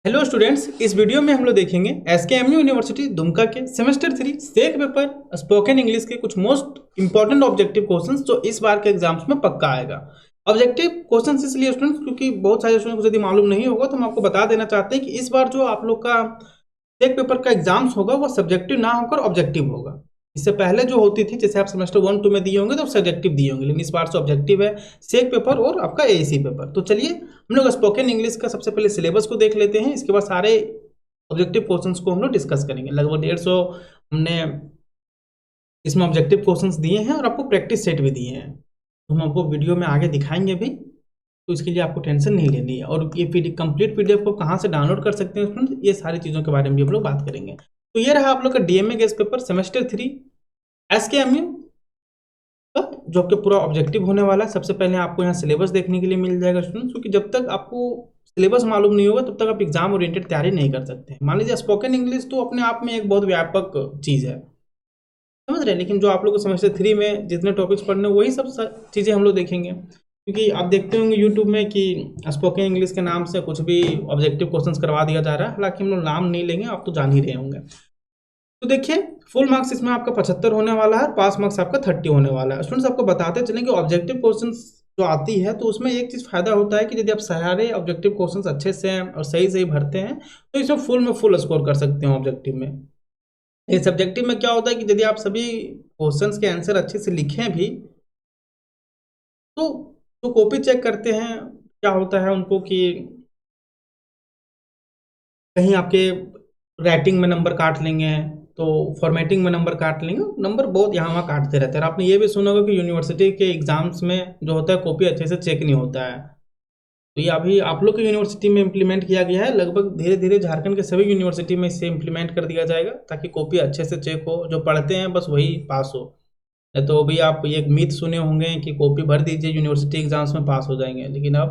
Hello students, इस video में हम लोग देखेंगे एसकेएमयू यूनिवर्सिटी दुमका के सेमेस्टर 3 सेक पेपर स्पोकन इंग्लिश के कुछ मोस्ट इंपॉर्टेंट ऑब्जेक्टिव क्वेश्चंस जो इस बार के एग्जाम्स में पक्का आएगा। ऑब्जेक्टिव क्वेश्चंस इसलिए स्टूडेंट्स क्योंकि बहुत सारे स्टूडेंट्स को यदि मालूम नहीं होगा तो हम आपको बता देना चाहते हैं कि इस बार जो आप लोग का सेक पेपर का एग्जाम्स होगा वो सब्जेक्टिव ना होकर ऑब्जेक्टिव होगा। इससे पहले जो होती थी जैसे आप सेमेस्टर 1-2 में दिए होंगे तो सब्जेक्टिव दिए होंगे, लेकिन इस बार से ऑब्जेक्टिव है सेक पेपर और आपका एएसी पेपर। तो चलिए हम लोग स्पोकन इंग्लिश का सबसे पहले सिलेबस को देख लेते हैं, इसके बाद सारे ऑब्जेक्टिव क्वेश्चंस को हम लोग डिस्कस करेंगे। लगभग 150 हमने इसमें ऑब्जेक्टिव क्वेश्चंस दिए हैं और आपको प्रैक्टिस सेट भी दिए हैं, तो हम आपको वीडियो में आगे दिखाएंगे भी, तो इसके लिए आपको टेंशन नहीं लेनी है। और ये कंप्लीट पीडीएफ को कहाँ से डाउनलोड कर सकते हैं स्टूडेंट, ये सारी चीज़ों के बारे में भी हम लोग बात करेंगे। तो ये रहा आप लोग का डीएमए गेस पेपर सेमेस्टर 3 एसकेएमयू का जो आपके पूरा ऑब्जेक्टिव होने वाला है। सबसे पहले आपको यहाँ सिलेबस देखने के लिए मिल जाएगा स्टूडेंट्स, क्योंकि जब तक आपको सिलेबस मालूम नहीं होगा तब तक आप एग्जाम ओरिएंटेड तैयारी नहीं कर सकते हैं। मान लीजिए स्पोकन इंग्लिश तो अपने आप में एक बहुत व्यापक चीज़ है, समझ रहे हैं, लेकिन जो आप लोग को सेमेस्टर 3 में जितने टॉपिक्स पढ़ने वही सब चीज़ें हम लोग देखेंगे। क्योंकि आप देखते होंगे यूट्यूब में कि स्पोकन इंग्लिश के नाम से कुछ भी ऑब्जेक्टिव क्वेश्चंस करवा दिया जा रहा है, हालांकि हम लोग नाम नहीं लेंगे, आप तो जान ही रहे होंगे। तो देखिए फुल मार्क्स इसमें आपका 75 होने वाला है, पास मार्क्स आपका 30 होने वाला है। स्टूडेंट्स आपको बताते चलें कि ऑब्जेक्टिव क्वेश्चंस जो आती है तो उसमें एक चीज़ फायदा होता है कि यदि आप सारे ऑब्जेक्टिव क्वेश्चंस अच्छे से और सही सही भरते हैं तो इसमें फुल में फुल स्कोर कर सकते हैं ऑब्जेक्टिव में। ये सब्जेक्टिव में क्या होता है कि यदि आप सभी क्वेश्चंस के आंसर अच्छे से लिखें भी तो जो कॉपी चेक करते हैं क्या होता है उनको कि कहीं आपके राइटिंग में नंबर काट लेंगे, तो फॉर्मेटिंग में नंबर काट लेंगे, नंबर बहुत यहाँ वहाँ काटते रहते हैं। और आपने ये भी सुना होगा कि यूनिवर्सिटी के एग्जाम्स में जो होता है कॉपी अच्छे से चेक नहीं होता है। तो ये अभी आप लोग की यूनिवर्सिटी में इम्प्लीमेंट किया गया है, लगभग धीरे धीरे झारखंड के सभी यूनिवर्सिटी में इसे इम्प्लीमेंट कर दिया जाएगा ताकि कॉपी अच्छे से चेक हो, जो पढ़ते हैं बस वही पास हो। तो अभी आप ये मिथ सुने होंगे कि कॉपी भर दीजिए यूनिवर्सिटी एग्जाम्स में पास हो जाएंगे, लेकिन अब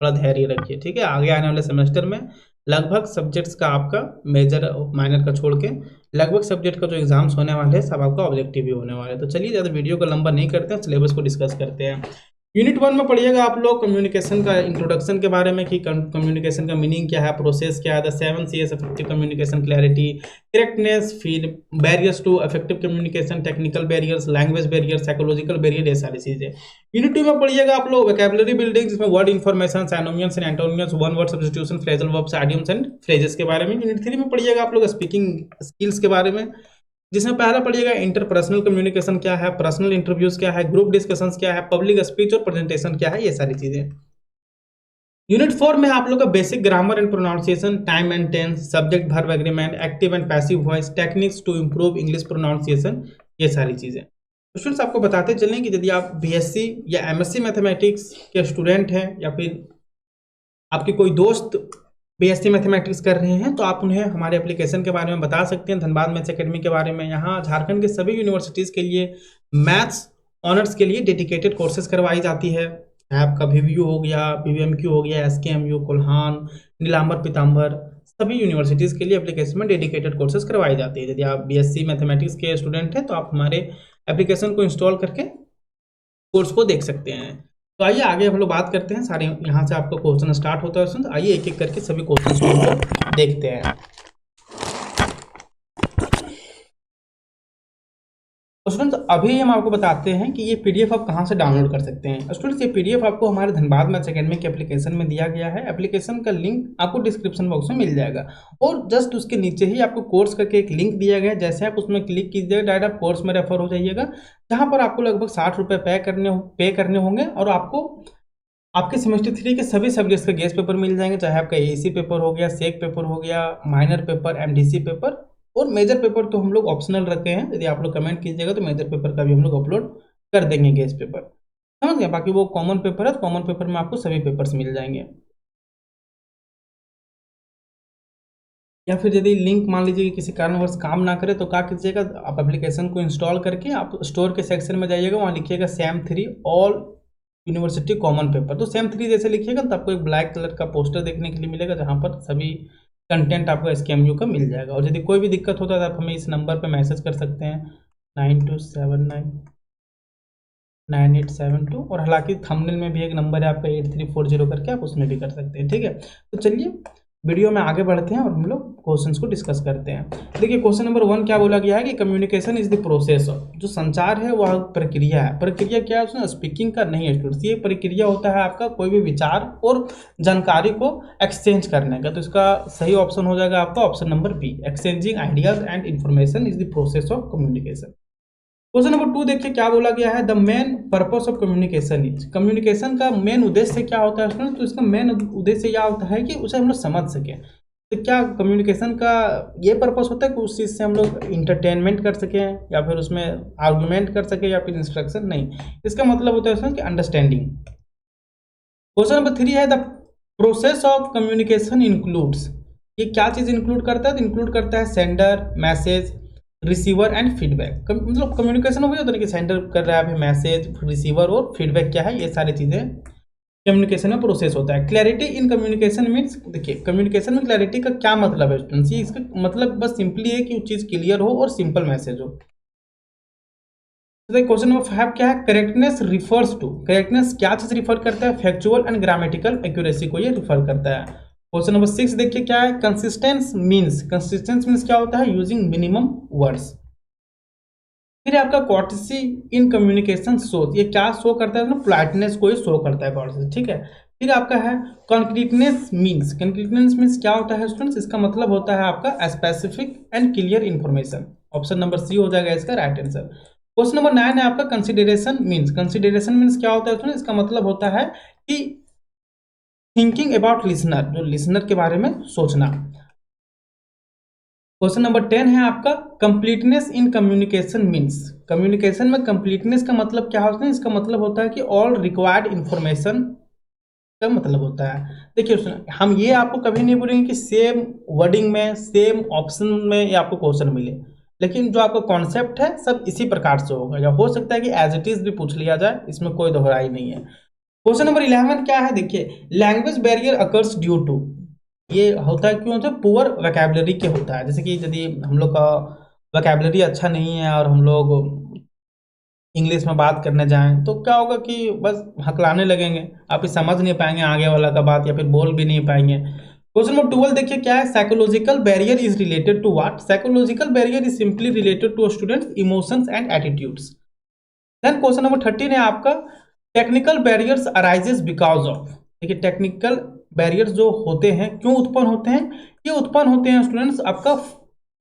थोड़ा धैर्य रखिए, ठीक है। आगे आने वाले सेमेस्टर में लगभग सब्जेक्ट्स का आपका मेजर और माइनर का छोड़ के लगभग सब्जेक्ट का जो एग्जाम्स होने वाले हैं सब आपका ऑब्जेक्टिव ही होने वाले हैं। तो चलिए ज़्यादा वीडियो को लंबा नहीं करते हैं, सिलेबस को डिस्कस करते हैं। यूनिट 1 में पढ़िएगा आप लोग कम्युनिकेशन का इंट्रोडक्शन के बारे में कि कम्युनिकेशन का मीनिंग क्या है, प्रोसेस क्या है, the 7 C's effective communication, clarity, correctness, फिर barriers to effective communication, technical barriers, language barrier, psychological barrier, ये सारी चीजें। यूनिट 2 में पढ़िएगा आप लोग वोकैबुलरी बिल्डिंग, जिसमें word information, synonyms and antonyms, one word substitution, phrasal verbs, idioms and phrases के बारे में। यूनिट 3 में पढ़िएगा आप लोग स्पीकिंग स्किल्स के बारे में, जिसमें पहला पढ़िएगा इंटरपर्सनल कम्युनिकेशन क्या है, पर्सनल इंटरव्यूज क्या है, ग्रुप डिस्कशंस क्या है, पब्लिक स्पीच और प्रेजेंटेशन क्या है, ये सारी चीजें। यूनिट 4 में आप लोग का basic grammar and pronunciation, time and tense, subject verb agreement, active and passive voice, techniques to improve English pronunciation, ये सारी चीजें। तो स्टूडेंट्स आपको बताते चलें कि यदि आप बीएससी या एमएससी मैथमेटिक्स के स्टूडेंट हैं या फिर आपके कोई दोस्त बीएससी मैथमेटिक्स कर रहे हैं तो आप उन्हें हमारे एप्लीकेशन के बारे में बता सकते हैं, धनबाद मैथ्स एकेडमी के बारे में। यहाँ झारखंड के सभी यूनिवर्सिटीज़ के लिए मैथ्स ऑनर्स के लिए डेडिकेटेड कोर्सेज करवाई जाती है। आपका VVU हो गया, PVMQ हो गया, SKMU, कोल्हान, नीलांबर, पीताम्बर, सभी यूनिवर्सिटीज़ के लिए एप्लीकेशन में डेडिकेटेड कोर्सेज करवाई जाती है। यदि आप बीएससी मैथमेटिक्स के स्टूडेंट हैं तो आप हमारे एप्लीकेशन को इंस्टॉल करके कोर्स को देख सकते हैं। तो आइए आगे हम लोग बात करते हैं, सारे यहाँ से आपका क्वेश्चन स्टार्ट होता है। तो आइए एक एक करके सभी क्वेश्चन को हम लोग देखते हैं। स्टूडेंट्स अभी हम आपको बताते हैं कि ये पीडीएफ आप कहाँ से डाउनलोड कर सकते हैं। स्टूडेंट्स ये पीडीएफ आपको हमारे धनबाद मैथ्स एकेडमी के एप्लीकेशन में दिया गया है। एप्लीकेशन का लिंक आपको डिस्क्रिप्शन बॉक्स में मिल जाएगा और जस्ट उसके नीचे ही आपको कोर्स करके एक लिंक दिया गया है। जैसे आप उसमें क्लिक कीजिएगा डायरेक्ट आप कोर्स में रेफर हो जाइएगा, जहाँ पर आपको लगभग 60 रुपये पे करने होंगे और आपको आपके सेमेस्टर 3 के सभी सब्जेक्ट्स के गेस्ट पेपर मिल जाएंगे, चाहे आपका एसी पेपर हो गया, सेक पेपर हो गया, माइनर पेपर, एमडीसी पेपर और मेजर पेपर तो हम लोग ऑप्शनल रखे हैं। यदि आप लोग कमेंट कीजिएगा तो मेजर पेपर का भी हम लोग अपलोड कर देंगे गेस्ट पेपर, समझ गए। बाकी वो कॉमन पेपर है, कॉमन पेपर में आपको सभी पेपर्स मिल जाएंगे। या फिर यदि लिंक मान लीजिए कि किसी कारणवश काम ना करे तो क्या कीजिएगा, आप एप्लीकेशन को इंस्टॉल करके आप स्टोर के सेक्शन में जाइएगा, वहाँ लिखिएगा SAM 3 all university common paper. तो SAM 3 जैसे लिखिएगा तो आपको एक ब्लैक कलर का पोस्टर देखने के लिए मिलेगा, जहाँ पर सभी कंटेंट आपको SKMU का मिल जाएगा। और यदि कोई भी दिक्कत होता है तो आप हमें इस नंबर पर मैसेज कर सकते हैं 92799872, और हालांकि थंबनेल में भी एक नंबर है आपका 8340 करके, आप उसमें भी कर सकते हैं, ठीक है। तो चलिए वीडियो में आगे बढ़ते हैं और हम लोग क्वेश्चंस को डिस्कस करते हैं। देखिए क्वेश्चन नंबर 1 क्या बोला गया है कि communication is the process of, जो संचार है वह प्रक्रिया है। प्रक्रिया क्या है उसमें, स्पीकिंग का नहीं है स्टूडेंट्स, ये प्रक्रिया होता है आपका कोई भी विचार और जानकारी को एक्सचेंज करने का। तो इसका सही ऑप्शन हो जाएगा आपका option number B, exchanging ideas and information is the process of communication. Question number 2 देखिए क्या बोला गया है, the main purpose of communication is, communication का मेन उद्देश्य क्या होता है स्टूडेंट, तो इसका मेन उद्देश्य यह होता है कि उसे हम लोग समझ सकें। तो क्या कम्युनिकेशन का ये पर्पस होता है कि उस चीज़ से हम लोग इंटरटेनमेंट कर सकें या फिर उसमें आर्गूमेंट कर सकें या फिर इंस्ट्रक्शन, नहीं, इसका मतलब होता है उसमें कि अंडरस्टैंडिंग। क्वेश्चन नंबर 3 है the process of communication includes, ये क्या चीज़ इंक्लूड करता है, तो इंक्लूड करता है sender, message, receiver and feedback. मतलब कम्युनिकेशन हो गया कि सेंडर कर रहा है अभी मैसेज, रिसीवर और फीडबैक क्या है, ये सारी चीज़ें कम्युनिकेशन में प्रोसेस होता है। क्लैरिटी इन कम्युनिकेशन मीन्स, देखिए कम्युनिकेशन में क्लैरिटी का क्या मतलब है स्टूडेंट्स, इसका मतलब बस सिंपली है कि वो चीज़ क्लियर हो और सिंपल मैसेज हो। क्वेश्चन नंबर 5 क्या है, करेक्टनेस रिफर्स टू, करेक्टनेस क्या चीज रिफर करता है, फैक्चुअल एंड ग्रामेटिकल एक्यूरेसी को ये रिफर करता है। क्वेश्चन नंबर 6 देखिए क्या है, कंसिस्टेंस मीन्स, कंसिस्टेंस मीन्स क्या होता है, यूजिंग मिनिमम वर्ड्स। फिर आपका कॉर्टेसी इन कम्युनिकेशन शोज, ये क्या शो करता है, पोलाइटनेस को ये शो करता है कॉर्टेसी, ठीक है। फिर आपका है कॉन्क्रीटनेस मीन्स, कॉन्क्रीटनेस मीन्स क्या होता है स्टूडेंट्स, इसका मतलब होता है आपका specific and clear information. Option number C हो जाएगा इसका राइट आंसर। क्वेश्चन नंबर 9 है आपका कंसिडरेशन मीन्स, कंसिडरेशन मीन्स क्या होता है स्टूडेंट्स, इसका मतलब होता है कि थिंकिंग अबाउट लिसनर, जो लिसनर के बारे में सोचना। क्वेश्चन नंबर 10 है आपका completeness in communication means, communication में कंप्लीटनेस का मतलब क्या होता है, इसका मतलब होता है कि ऑल रिक्वायर्ड इंफॉर्मेशन का मतलब होता है। देखिए हम ये आपको कभी नहीं बोलेंगे कि सेम वर्डिंग में सेम ऑप्शन में ये आपको क्वेश्चन मिले, लेकिन जो आपका कॉन्सेप्ट है सब इसी प्रकार से होगा, या हो सकता है कि एज इट इज भी पूछ लिया जाए, इसमें कोई दोहराई नहीं है। क्वेश्चन नंबर 11 क्या है, देखिए language barrier occurs due to, ये होता है क्यों होता है, पुअर वोकैबुलरी के होता है। जैसे कि यदि हम लोग का वोकैबुलरी अच्छा नहीं है और हम लोग इंग्लिश में बात करने जाएं तो क्या होगा कि बस हकलाने लगेंगे, आप ही समझ नहीं पाएंगे आगे वाला का बात या फिर बोल भी नहीं पाएंगे। क्वेश्चन नंबर 12 देखिए क्या है, psychological barrier is related to what, psychological barrier is simply related to students emotions and attitudes. Then question number 13 है आपका technical barriers arises because of, देखिए टेक्निकल बैरियर्स जो होते हैं क्यों उत्पन्न होते हैं, ये उत्पन्न होते हैं स्टूडेंट्स आपका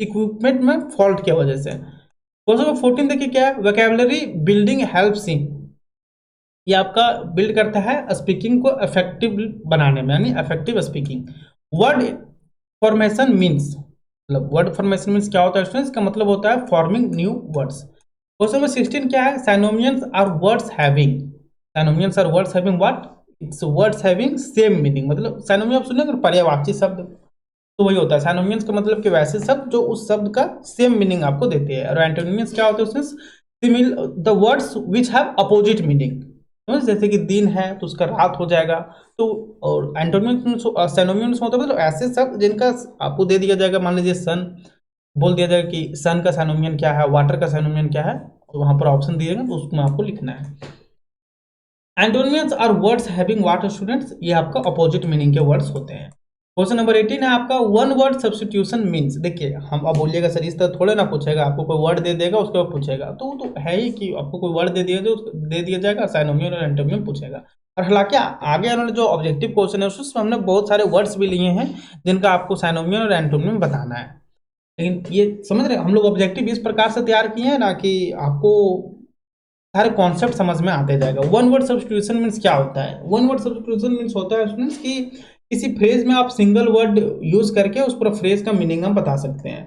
इक्विपमेंट में फॉल्ट की वजह से। क्वेश्चन नंबर 14 देखिए क्या है, वोकैबुलरी बिल्डिंग हेल्प्स इन, ये आपका बिल्ड करता है स्पीकिंग को इफेक्टिव बनाने में, यानी effective speaking. Word formation means, मतलब वर्ड फॉर्मेशन मीन्स क्या होता है स्टूडेंट्स, का मतलब होता है forming new words. Question number 16 क्या है, synonyms are words having, synonyms are words having what, it's words having same meaning, मतलब साइनोमियम सुनेंगे पर्यायवाची शब्द, तो वही होता है साइनोमियंस का मतलब कि वैसे शब्द जो उस शब्द का सेम मीनिंग आपको देते हैं। और एंटोनियंस क्या होते हैं उसमें, simile the words which have opposite meaning, जैसे कि दिन है तो उसका रात हो जाएगा, तो और एंटोनियंस साइनोमियंस होता है मतलब ऐसे शब्द जिनका आपको दे दिया जाएगा, मान लीजिए सन, बोल दिया जाएगा कि सन का साइनोमियन क्या है, वाटर का साइनोमियन क्या है, तो वहां पर ऑप्शन दिएगा तो उसमें आपको लिखना है। Antonyms are words having what students, ये आपका अपोजिट मीनिंग के वर्ड्स होते हैं। क्वेश्चन नंबर 18 है आपका वन वर्ड सब्स्टिट्यूशन मीन्स, देखिए हम अब बोलिएगा सर इस तरह थोड़े ना पूछेगा, आपको कोई वर्ड दे देगा उसके बाद पूछेगा, तो वो तो है ही कि आपको कोई वर्ड दे दिया जाएगा, साइनोमियन और एंटोनियम पूछेगा। और हालांकि आगे उन्होंने जो ऑब्जेक्टिव क्वेश्चन है उसमें हमने बहुत सारे वर्ड्स भी लिए हैं जिनका आपको साइनोमियन और एंटोनियम बताना है, लेकिन ये समझ रहे हम लोग ऑब्जेक्टिव इस प्रकार से तैयार किए हैं ना कि आपको सारे कॉन्सेप्ट समझ में आते जाएगा। वन वर्ड सब्स्टिट्यूशन मीन्स क्या होता है, वन वर्ड सब्स्टिट्यूशन मीन्स होता है स्टूडेंट्स कि किसी फ्रेज में आप सिंगल वर्ड यूज करके उस पर फ्रेज का मीनिंग हम बता सकते हैं।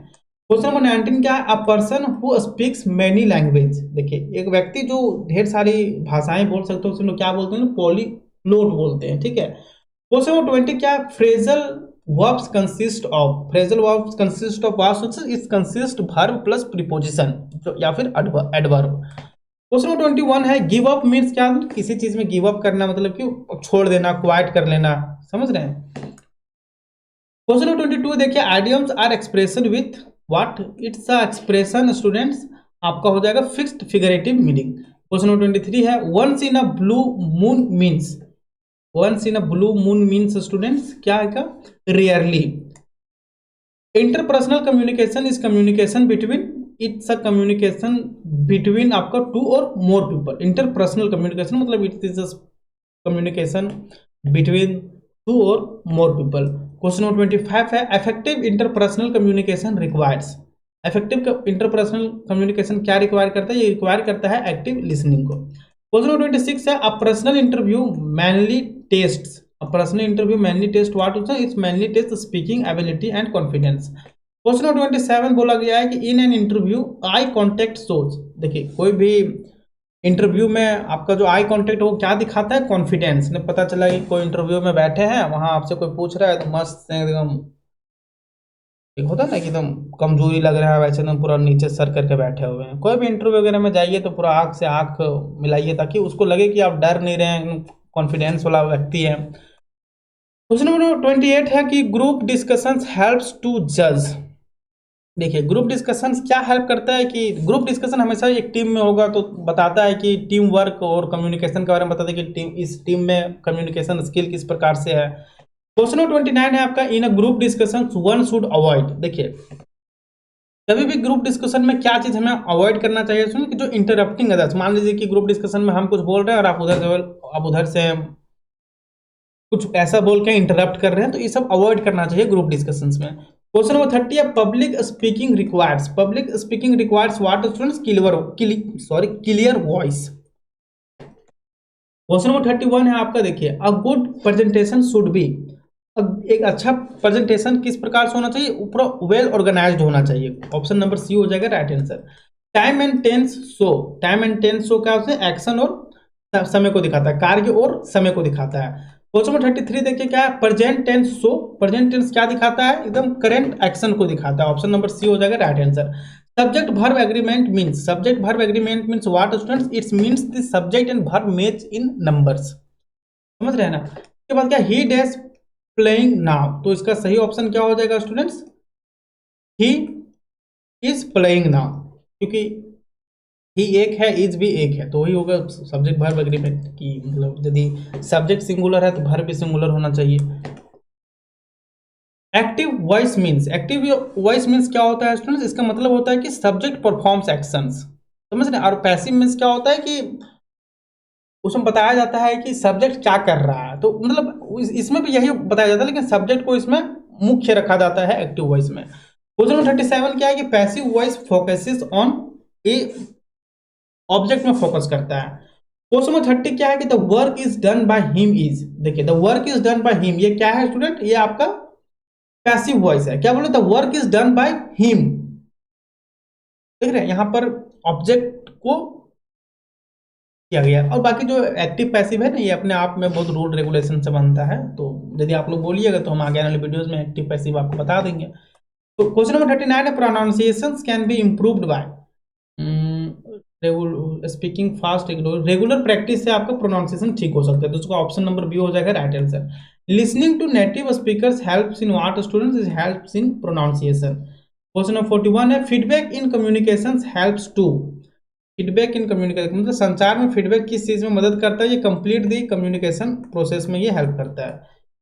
क्वेश्चन नंबर 19 क्या है, a person who speaks many language, देखिए एक व्यक्ति जो ढेर सारी भाषाएं बोल सकते हैं उसको क्या बोलते हैं, पॉलीग्लोट बोलते हैं, ठीक है। क्वेश्चन नंबर 20 क्या है, phrasal verbs consist of, phrasal verbs consist of what, it's consist verb plus preposition या फिर एडवर्ब। क्वेश्चन नंबर 21 है गिव अप मीन्स क्या, किसी चीज में गिव अप करना मतलब कि छोड़ देना, क्वाइट कर लेना, समझ रहे हैं। क्वेश्चन नंबर 22 देखिए idioms are expression with what, it's a expression students, आपका हो जाएगा fixed figurative meaning. Question number 23 है once in a blue moon means, once in a blue moon means students क्या है का, rarely. Interpersonal communication is communication between, it's a communication between आपका two or more people. Interpersonal communication मतलब it is communication between two or more people. Question number 25 है, effective interpersonal communication requires. Effective interpersonal communication क्या require करता है, ये require करता है active listening को। क्वेश्चन नंबर 26 है, a personal interview mainly tests, a personal interview mainly test what होता है, it's mainly test speaking ability and confidence। Question number 27 बोला गया है कि in an interview eye contact shows, देखिए कोई भी इंटरव्यू में आपका जो आई कॉन्टेक्ट वो क्या दिखाता है, कॉन्फिडेंस। ने पता चला कि कोई इंटरव्यू में बैठे हैं, वहां आपसे कोई पूछ रहा है तो मस्त एकदम, एक होता है ना कि एकदम कमजोरी लग रहा है, वैसे एकदम पूरा नीचे सर करके बैठे हुए हैं। कोई भी इंटरव्यू वगैरह में जाइए तो पूरा आंख से आंख मिलाइए ताकि उसको लगे कि आप डर नहीं रहे हैं, कॉन्फिडेंस वाला व्यक्ति है। क्वेश्चन नंबर 28 है कि ग्रुप डिस्कशंस हेल्प्स टू जज। देखिए ग्रुप डिस्कशंस क्या हेल्प करता है कि ग्रुप डिस्कशन हमेशा एक टीम में होगा तो बताता है कि टीम वर्क और कम्युनिकेशन के बारे में बताता है कि इस टीम में कम्युनिकेशन स्किल किस प्रकार से है। क्वेश्चन नंबर 29 है आपका, in a group discussion one should avoid. देखिए कभी भी ग्रुप डिस्कशन में क्या चीज हमें अवॉइड करना चाहिए, सुन कि जो इंटरप्टिंग अदर्स। मान लीजिए कि ग्रुप डिस्कशन में हम कुछ बोल रहे हैं और आप उधर से कुछ ऐसा बोल के इंटरप्ट कर रहे हैं, तो ये सब अवॉइड करना चाहिए ग्रुप डिस्कशंस में। क्वेश्चन नंबर 30 है, public speaking requires. Public speaking requires what students, clear voice. Question number 31 है आपका, देखिए a good presentation should be, एक अच्छा प्रेजेंटेशन किस प्रकार से होना चाहिए, पूरा वेल ऑर्गेनाइज्ड होना चाहिए। ऑप्शन नंबर सी हो जाएगा right answer. Time and tense show, time and tense show क्या होता है, एक्शन और समय को दिखाता है, कार्य और समय को दिखाता है। क्वेश्चन नंबर 33 देखिए क्या है, present tense show, present tense क्या दिखाता है, एकदम करंट एक्शन को दिखाता है। ऑप्शन नंबर सी हो जाएगा right answer. Subject verb agreement means, subject verb agreement means what students, it's means the subject and verb match in numbers. समझ रहे हैं ना। इसके बाद क्या, ही डैश प्लेइंग नाउ, तो इसका सही ऑप्शन क्या हो जाएगा students, he is playing now, क्योंकि ही एक है, इज भी एक है, तो वही होगा सब्जेक्ट वर्ब एग्रीमेंट की, मतलब यदि सब्जेक्ट सिंगुलर है तो वर्ब भी सिंगुलर होना चाहिए। Active voice means, active voice means क्या होता है स्टूडेंट्स, इसका मतलब होता है कि सब्जेक्ट परफॉर्म्स एक्शंस। समझ रहे हैं। और पैसिव मीन्स क्या होता है कि उसमें बताया जाता है कि सब्जेक्ट क्या कर रहा है, तो मतलब इसमें भी यही बताया जाता है, लेकिन सब्जेक्ट को इसमें मुख्य रखा जाता है एक्टिव वॉइस में। क्वेश्चन नंबर 37 क्या है कि passive voice focuses on a object में फोकस करता है। क्वेश्चन नंबर 30 क्या है कि the work is done by him is, देखिए the work is done by him, ये क्या है स्टूडेंट, ये आपका पैसिव वॉइस है। क्या बोले, the work is done by him, देख रहे हैं यहां पर ऑब्जेक्ट को किया गया है। और बाकी जो एक्टिव पैसिव है ना, ये अपने आप में बहुत रूल रेगुलेशन से बनता है, तो यदि आप लोग बोलिएगा तो हम आगे आने वाले वीडियोस में एक्टिव पैसिव आपको बता देंगे। तो क्वेश्चन नंबर 39 है, pronunciations can be improved by speaking fast, regular practice से आपका प्रोनाउंसिएशन ठीक हो सकता है, तो उसका ऑप्शन नंबर बी हो जाएगा right answer. Listening to native speakers helps in what students, is helps in pronunciation. Question number 41 है, feedback in communications helps to, feedback in communication मतलब संचार में फीडबैक किस चीज में मदद करता है, ये कंप्लीट दी कम्युनिकेशन प्रोसेस में ये हेल्प करता है।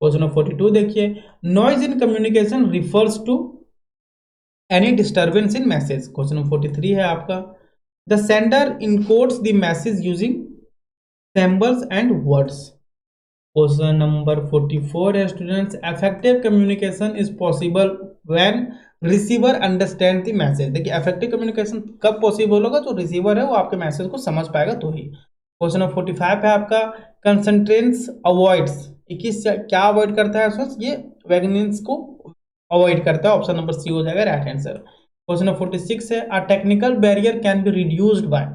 क्वेश्चन नंबर 42 देखिए, noise in communication refers to any disturbance in message. Question number 43 है आपका, the sender encodes the message using symbols and words. Question number 44 है students, effective communication is possible when receiver understand the message. देखिए effective communication कब possible होगा, तो receiver है वो आपके मैसेज को समझ पाएगा तो ही। क्वेश्चन नंबर 45 है आपका, कंसंट्रेंस अवॉइड्स, किस क्या अवॉइड करता है सोच, ये वैगनेंस को अवॉइड करता है। ऑप्शन नंबर सी हो जाएगा राइट आंसर। क्वेश्चन नंबर 46 है, a technical barrier can be reduced bye,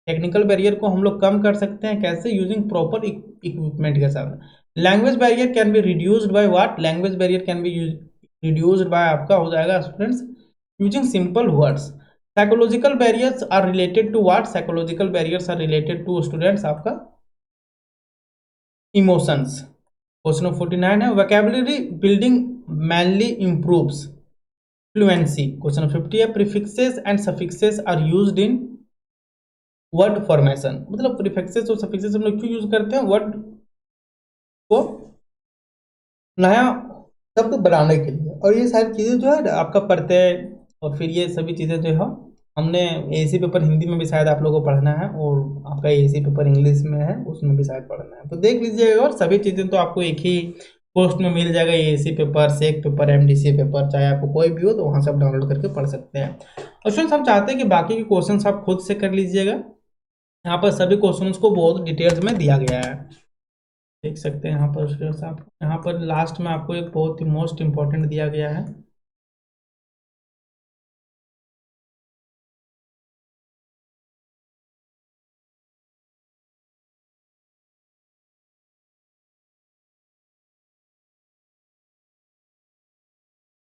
technical barrier को हम लोग कम कर सकते हैं कैसे, यूजिंग प्रॉपर इक्विपमेंट के साथ। Language barrier can be reduced by what, language barrier can be reduced by आपका हो जाएगा students using simple words. Psychological barriers are related to what, psychological barriers are related to students आपका emotions. Question number 49 है, vocabulary building mainly improves fluency. Question 50 है, prefixes and suffixes are used in word formation, मतलब prefixes और suffixes हम लोग क्यों use करते हैं वर्ड को नया शब्द बनाने के लिए। और ये सारी चीज़ें जो है आपका प्रत्यय और फिर ये सभी चीज़ें जो है हमने एसी पेपर हिंदी में भी शायद आप लोगों को पढ़ना है, और आपका एसी पेपर इंग्लिश में है उसमें भी शायद पढ़ना है, तो देख लीजिएगा। और सभी चीज़ें तो आपको एक ही पोस्ट में मिल जाएगा, एसी पेपर, सेक पेपर, एमडीसी पेपर, चाहे आपको कोई भी हो तो वहाँ से आप डाउनलोड करके पढ़ सकते हैं। और स्टूडेंट्स हम चाहते हैं कि बाकी के क्वेश्चन आप खुद से कर लीजिएगा। यहाँ पर सभी क्वेश्चंस को बहुत डिटेल्स में दिया गया है, देख सकते हैं यहाँ पर स्टूडेंट्स आप। यहाँ पर लास्ट में आपको एक बहुत ही मोस्ट इम्पोर्टेंट दिया गया है।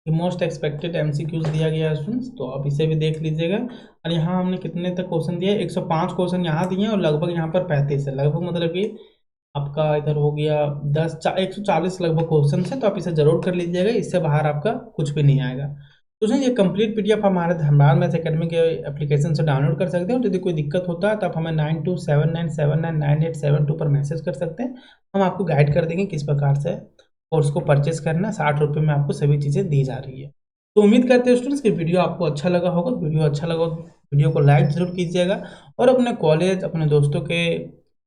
मोस्ट एक्सपेक्टेड एमसीक्यूज दिया गया है स्टूडेंट्स, तो आप इसे भी देख लीजिएगा। और यहाँ हमने कितने तक क्वेश्चन दिया है, 105 क्वेश्चन यहाँ दिए हैं, और लगभग यहाँ पर 35 है, लगभग मतलब कि आपका इधर हो गया 140 लगभग क्वेश्चन है। तो आप इसे जरूर कर लीजिएगा, इससे बाहर आपका कुछ भी नहीं आएगा। तो सर ये कंप्लीट पीडीएफ हमारे धनबाद मैथ्स एकेडमी के एप्लीकेशन से डाउनलोड कर सकते हो। यदि कोई दिक्कत होता है तो आप हमें 9279799872 पर मैसेज कर सकते हैं, हम आपको गाइड कर देंगे किस प्रकार से कोर्स को परचेस करना है। 60 रुपये में आपको सभी चीज़ें दी जा रही है। तो उम्मीद करते हैं स्टूडेंट्स कि वीडियो आपको अच्छा लगा होगा। वीडियो अच्छा लगा तो वीडियो को लाइक जरूर कीजिएगा, और अपने कॉलेज, अपने दोस्तों के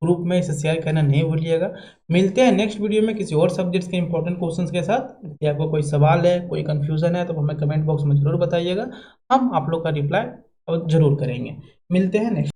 ग्रुप में इसे शेयर करना नहीं भूलिएगा। मिलते हैं नेक्स्ट वीडियो में किसी और सब्जेक्ट्स के इंपॉर्टेंट क्वेश्चंस के साथ। यदि आपको कोई सवाल है, कोई कंफ्यूजन है तो हमें कमेंट बॉक्स में जरूर बताइएगा, हम आप लोग का रिप्लाई जरूर करेंगे। मिलते हैं नेक्स्ट